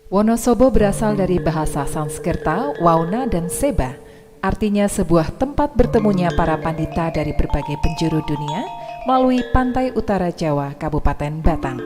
Wonosobo berasal dari bahasa Sanskerta, Wauna dan Seba, artinya sebuah tempat bertemunya para pandita dari berbagai penjuru dunia melalui pantai utara Jawa, Kabupaten Batang.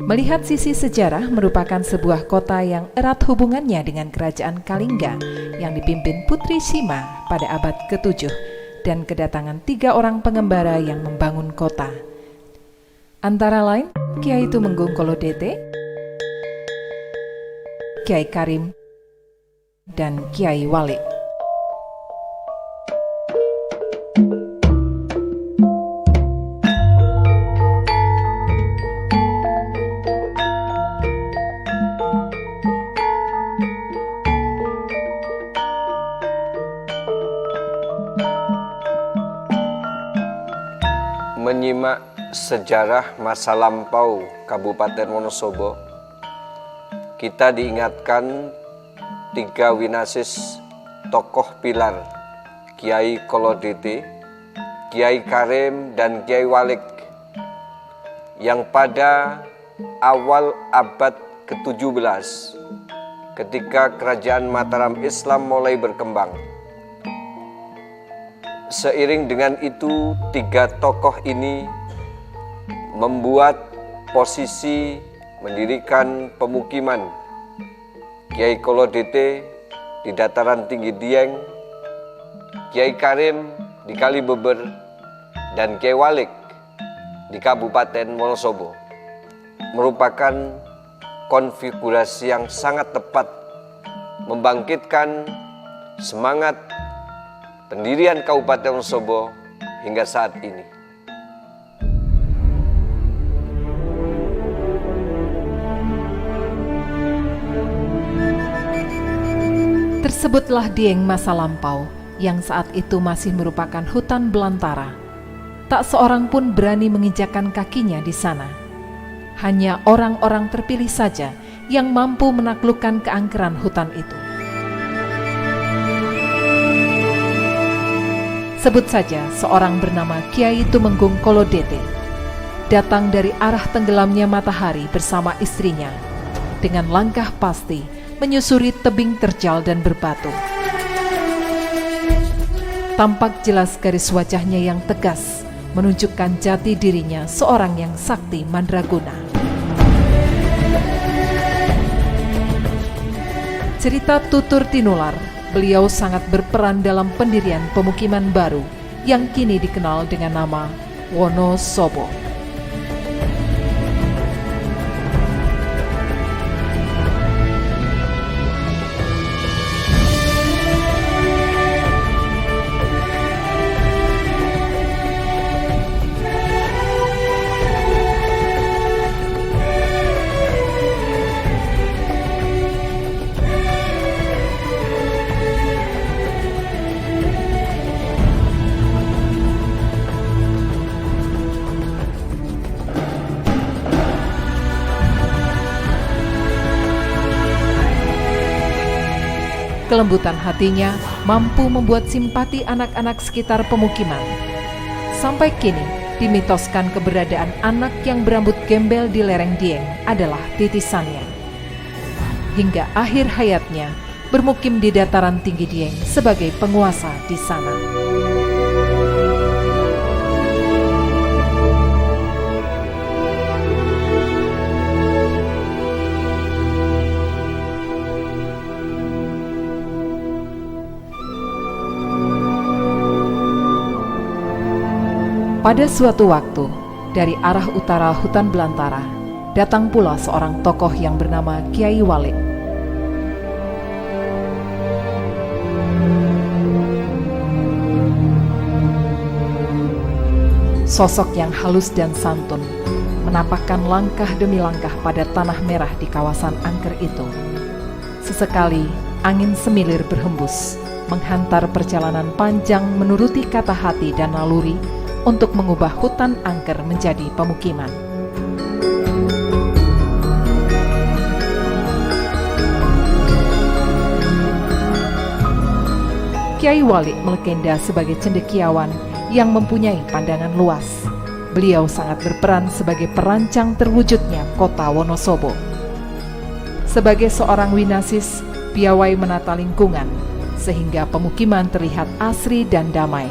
Melihat sisi sejarah, merupakan sebuah kota yang erat hubungannya dengan kerajaan Kalingga yang dipimpin Putri Sima pada abad ke-7 dan kedatangan 3 orang pengembara yang membangun kota. Antara lain Kiai Tumenggung Kolodete, Kiai Karim, dan Kiai Walik. Menyimak sejarah masa lampau Kabupaten Wonosobo, kita diingatkan 3 winasis tokoh pilar, Kiai Kolodete, Kiai Karim, dan Kiai Walik, yang pada awal abad ke-17 ketika kerajaan Mataram Islam mulai berkembang. Seiring dengan itu, 3 tokoh ini membuat posisi mendirikan pemukiman. Kiai Kolodete di dataran tinggi Dieng, Kiai Karim di Kalibeber, dan Kiai Walik di Kabupaten Wonosobo, merupakan konfigurasi yang sangat tepat membangkitkan semangat pendirian Kabupaten Wonosobo hingga saat ini. Tersebutlah Dieng masa lampau yang saat itu masih merupakan hutan belantara. Tak seorang pun berani menginjakkan kakinya di sana. Hanya orang-orang terpilih saja yang mampu menaklukkan keangkeran hutan itu. Sebut saja seorang bernama Kiai Tumenggung Kolodete, datang dari arah tenggelamnya matahari bersama istrinya, dengan langkah pasti menyusuri tebing terjal dan berbatu. Tampak jelas garis wajahnya yang tegas, menunjukkan jati dirinya seorang yang sakti mandraguna. Cerita tutur tinular, beliau sangat berperan dalam pendirian pemukiman baru yang kini dikenal dengan nama Wonosobo. Kelembutan hatinya mampu membuat simpati anak-anak sekitar pemukiman. Sampai kini, dimitoskan keberadaan anak yang berambut gembel di lereng Dieng adalah titisannya. Hingga akhir hayatnya, bermukim di dataran tinggi Dieng sebagai penguasa di sana. Pada suatu waktu, dari arah utara hutan belantara, datang pula seorang tokoh yang bernama Kyai Walid. Sosok yang halus dan santun, menampakkan langkah demi langkah pada tanah merah di kawasan angker itu. Sesekali, angin semilir berhembus, menghantar perjalanan panjang menuruti kata hati dan naluri untuk mengubah hutan angker menjadi pemukiman. Kyai Walid melegenda sebagai cendekiawan yang mempunyai pandangan luas. Beliau sangat berperan sebagai perancang terwujudnya kota Wonosobo. Sebagai seorang winasis, piawai menata lingkungan, sehingga pemukiman terlihat asri dan damai.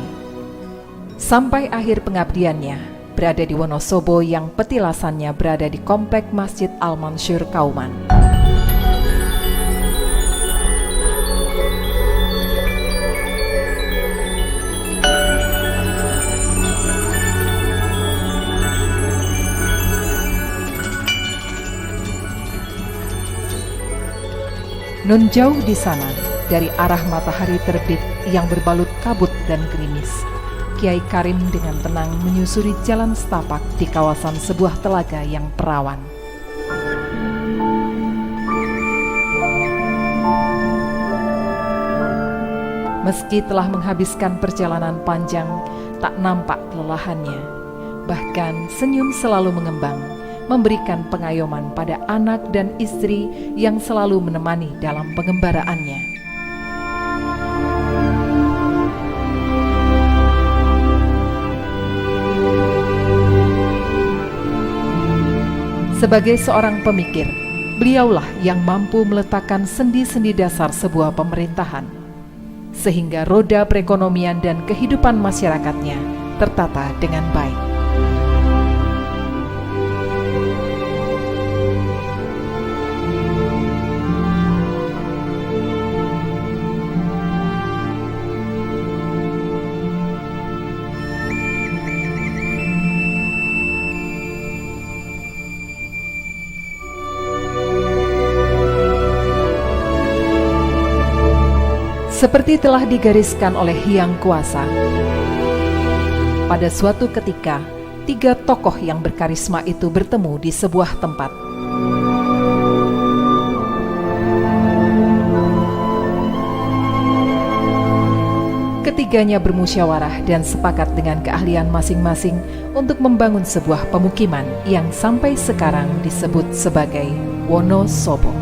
Sampai akhir pengabdiannya, berada di Wonosobo yang petilasannya berada di komplek Masjid Al-Mansur Kauman. Nun jauh di sana, dari arah matahari terbit yang berbalut kabut dan gerimis, Kyai Karim dengan tenang menyusuri jalan setapak di kawasan sebuah telaga yang perawan. Meski telah menghabiskan perjalanan panjang, tak nampak kelelahannya. Bahkan senyum selalu mengembang, memberikan pengayoman pada anak dan istri yang selalu menemani dalam pengembaraannya. Sebagai seorang pemikir, beliaulah yang mampu meletakkan sendi-sendi dasar sebuah pemerintahan, sehingga roda perekonomian dan kehidupan masyarakatnya tertata dengan baik. Seperti telah digariskan oleh Hyang Kuasa, pada suatu ketika, 3 tokoh yang berkarisma itu bertemu di sebuah tempat. Ketiganya bermusyawarah dan sepakat dengan keahlian masing-masing untuk membangun sebuah pemukiman yang sampai sekarang disebut sebagai Wonosobo.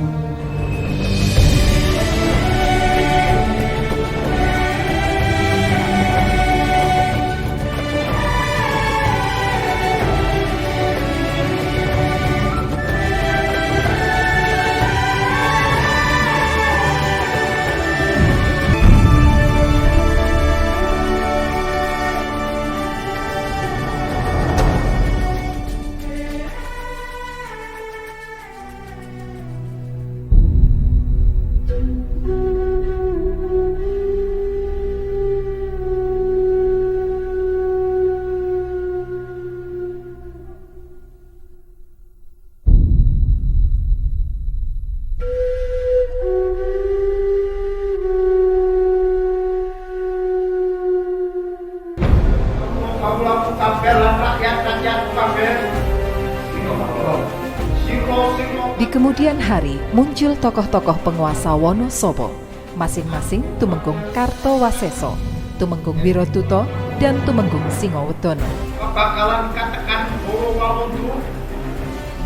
Di kemudian hari muncul tokoh-tokoh penguasa Wonosobo, masing-masing Tumenggung Kartowaseso, Tumenggung Wirotuto, dan Tumenggung Singowedono. Bakalan katakan Bolo Walondu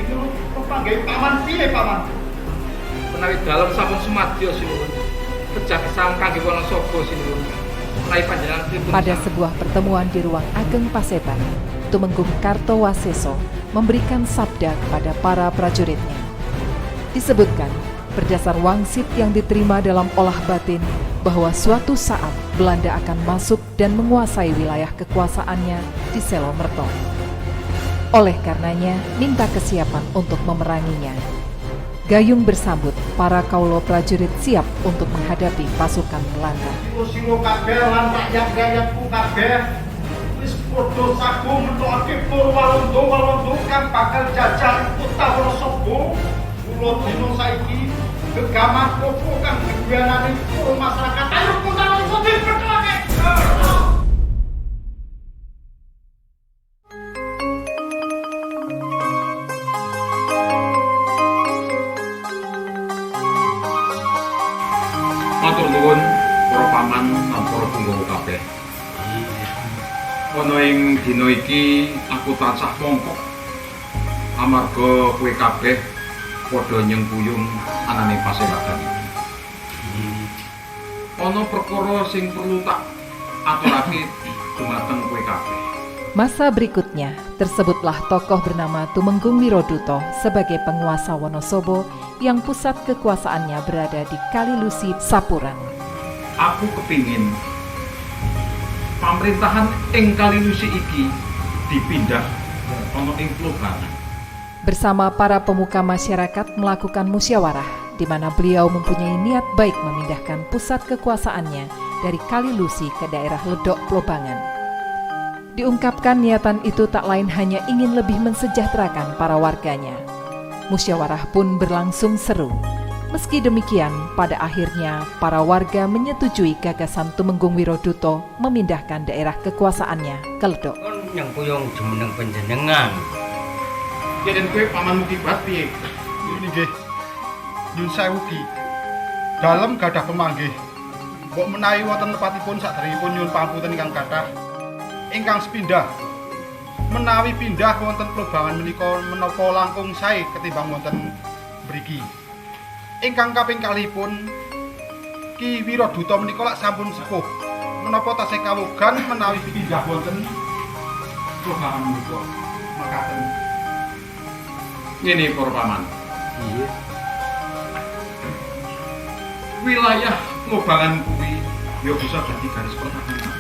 minurut pepanggai paman pilih paman. Menawi dalam sampun semadya sinuwun. Pejah kesam kangge Wonosobo sinuwun. Menawi panjenengan pripun. Pada sebuah pertemuan di ruang Ageng Paseban, Tumenggung Kartowaseso memberikan sabda kepada para prajuritnya. Disebutkan, berdasar wangsit yang diterima dalam olah batin, bahwa suatu saat Belanda akan masuk dan menguasai wilayah kekuasaannya di Selomerto. Oleh karenanya, minta kesiapan untuk memeranginya. Gayung bersambut, para kaulo prajurit siap untuk menghadapi pasukan Belanda. Silo kabeh lan rakyat-rakyatku kabeh wis padha sagu mentokake Purwalondo kang bakal jajal kota Wonosobo. Kula dina saiki gegaman popo kang diduwenani masyarakat. Ayo kota Wonosobo dipertolake. Matur nuwun para paman lan para tunggawa kabeh. Ana ing dina iki aku tansah mongkok amarga kowe kabeh padha nyengkuyung anane pasewakan iki. Ana perkara sing perlu tak aturake dumateng kowe kabeh. Masa berikutnya, tersebutlah tokoh bernama Tumenggung Wiroduto sebagai penguasa Wonosobo yang pusat kekuasaannya berada di Kalilusi, Sapuran. Aku kepingin pemerintahan ing Kalilusi iki dipindah ana ing Plobangan. Bersama para pemuka masyarakat melakukan musyawarah, di mana beliau mempunyai niat baik memindahkan pusat kekuasaannya dari Kalilusi ke daerah Ledok Plobangan. Diungkapkan niatan itu tak lain hanya ingin lebih mensejahterakan para warganya. Musyawarah pun berlangsung seru. Meski demikian, pada akhirnya para warga menyetujui gagasan Tumenggung Wiroduto memindahkan daerah kekuasaannya ke Ledok. Yang kuyung jumeneng panjenengan. Ya den kowe pamanmu kibat piye? Ini nggih. Nyun sewu Ki. Dalem gadah pemanggih. Mbok menawi wonten nepatipun saderengipun nyun pangapunten ingkang kathah. Ingkang sepindah menawi pindah wonten Plobangan menika menapa langkung sae ketimbang wonten mriki. Ingkang kaping kalihipun Ki Wiroduto menika lak sampun sepuh. Menapa tasih kawogan menawi pindah wonten Plobangan menika. Makaten. Ngene para paman. Iya. Wilayah Plobangan kuwi ya bisa dadi garis pertahanan.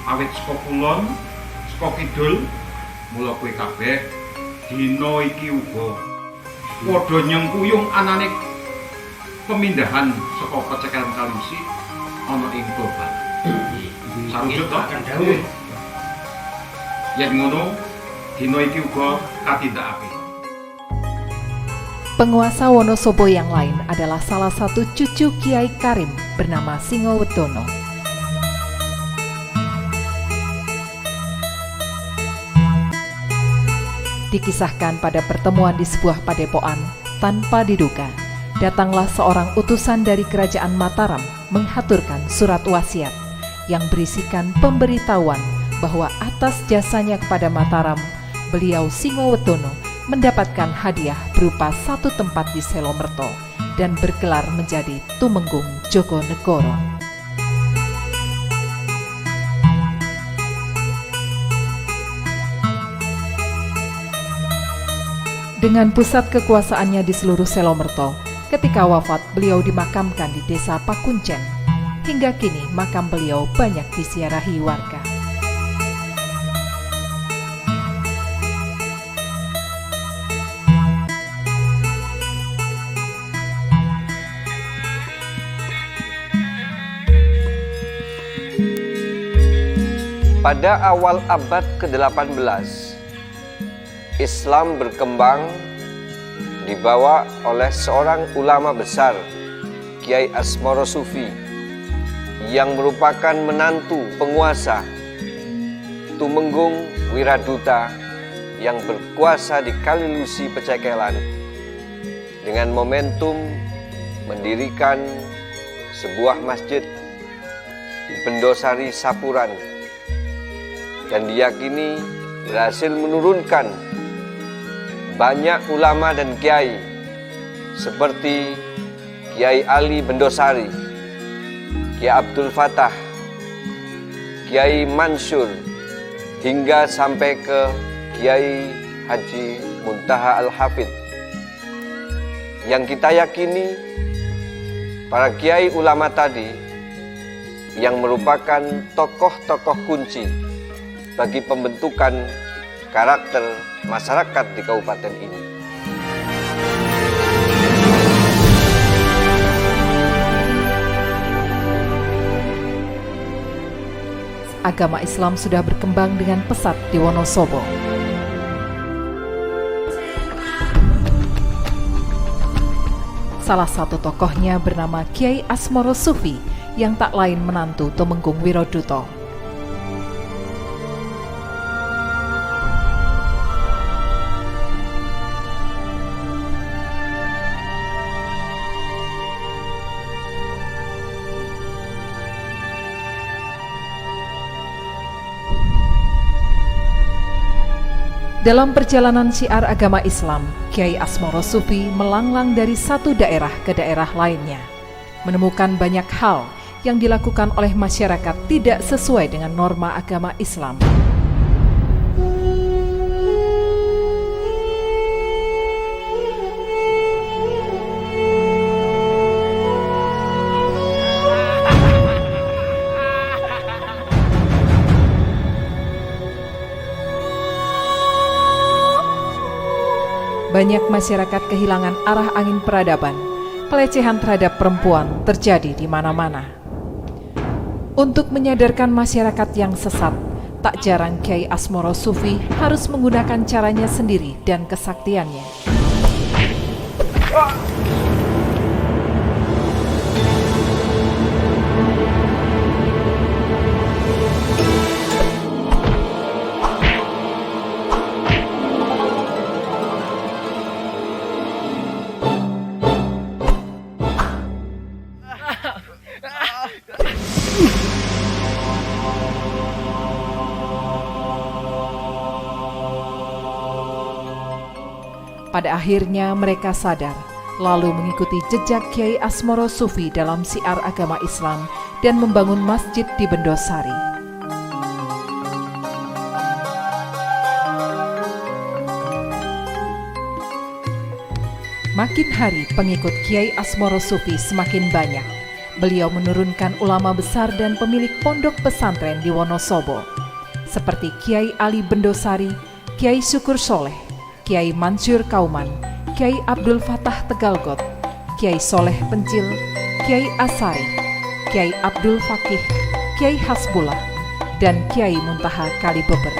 Awit saka kulon, saka kidul, mula kowe kabeh dina iki uga padha nyengkuyung anane pemindahan saka pecekelan Kalilusi ana ing Plobangan. Sarujut to? Dawuh. Yen ngono, dina iki uga katindakake. Penguasa Wonosobo yang lain adalah salah satu cucu Kiai Karim bernama Singowedono. Dikisahkan pada pertemuan di sebuah padepokan, tanpa diduga, datanglah seorang utusan dari kerajaan Mataram menghaturkan surat wasiat yang berisikan pemberitahuan bahwa atas jasanya kepada Mataram, beliau Singowedono mendapatkan hadiah berupa satu tempat di Selomerto dan bergelar menjadi Tumenggung Jogonegoro. Dengan pusat kekuasaannya di seluruh Selomerto, ketika wafat beliau dimakamkan di desa Pakuncen. Hingga kini makam beliau banyak disiarahi warga. Pada awal abad ke-18, Islam berkembang dibawa oleh seorang ulama besar, Kiai Asmoro Sufi, yang merupakan menantu penguasa Tumenggung Wiroduto yang berkuasa di Kalilusi Pecekelan, dengan momentum mendirikan sebuah masjid di Bendosari Sapuran, dan diyakini berhasil menurunkan banyak ulama dan kiai seperti Kiai Ali Bendosari, Kiai Abdul Fatah, Kiai Mansur, hingga sampai ke Kiai Haji Muntaha Al-Hafid. Yang kita yakini para kiai ulama tadi yang merupakan tokoh-tokoh kunci bagi pembentukan karakter masyarakat di kabupaten ini. agama Islam sudah berkembang dengan pesat di Wonosobo. Salah satu tokohnya bernama Kiai Asmoro Sufi yang tak lain menantu Tumenggung Wiroduto. Dalam perjalanan syiar agama Islam, Kiai Asmoro Sufi melanglang dari satu daerah ke daerah lainnya, menemukan banyak hal yang dilakukan oleh masyarakat tidak sesuai dengan norma agama Islam. Banyak masyarakat kehilangan arah angin peradaban. Pelecehan terhadap perempuan terjadi di mana-mana. Untuk menyadarkan masyarakat yang sesat, tak jarang Kiai Asmoro Sufi harus menggunakan caranya sendiri dan kesaktiannya. Pada akhirnya mereka sadar, lalu mengikuti jejak Kiai Asmoro Sufi dalam syiar agama Islam dan membangun masjid di Bendosari. Makin hari pengikut Kiai Asmoro Sufi semakin banyak. Beliau menurunkan ulama besar dan pemilik pondok pesantren di Wonosobo, seperti Kiai Ali Bendosari, Kiai Syukur Soleh, Kiai Mansur Kauman, Kiai Abdul Fatah Tegalgot, Kiai Soleh Pencil, Kiai Asari, Kiai Abdul Fakih, Kiai Hasbullah, dan Kiai Muntaha Kalibeber.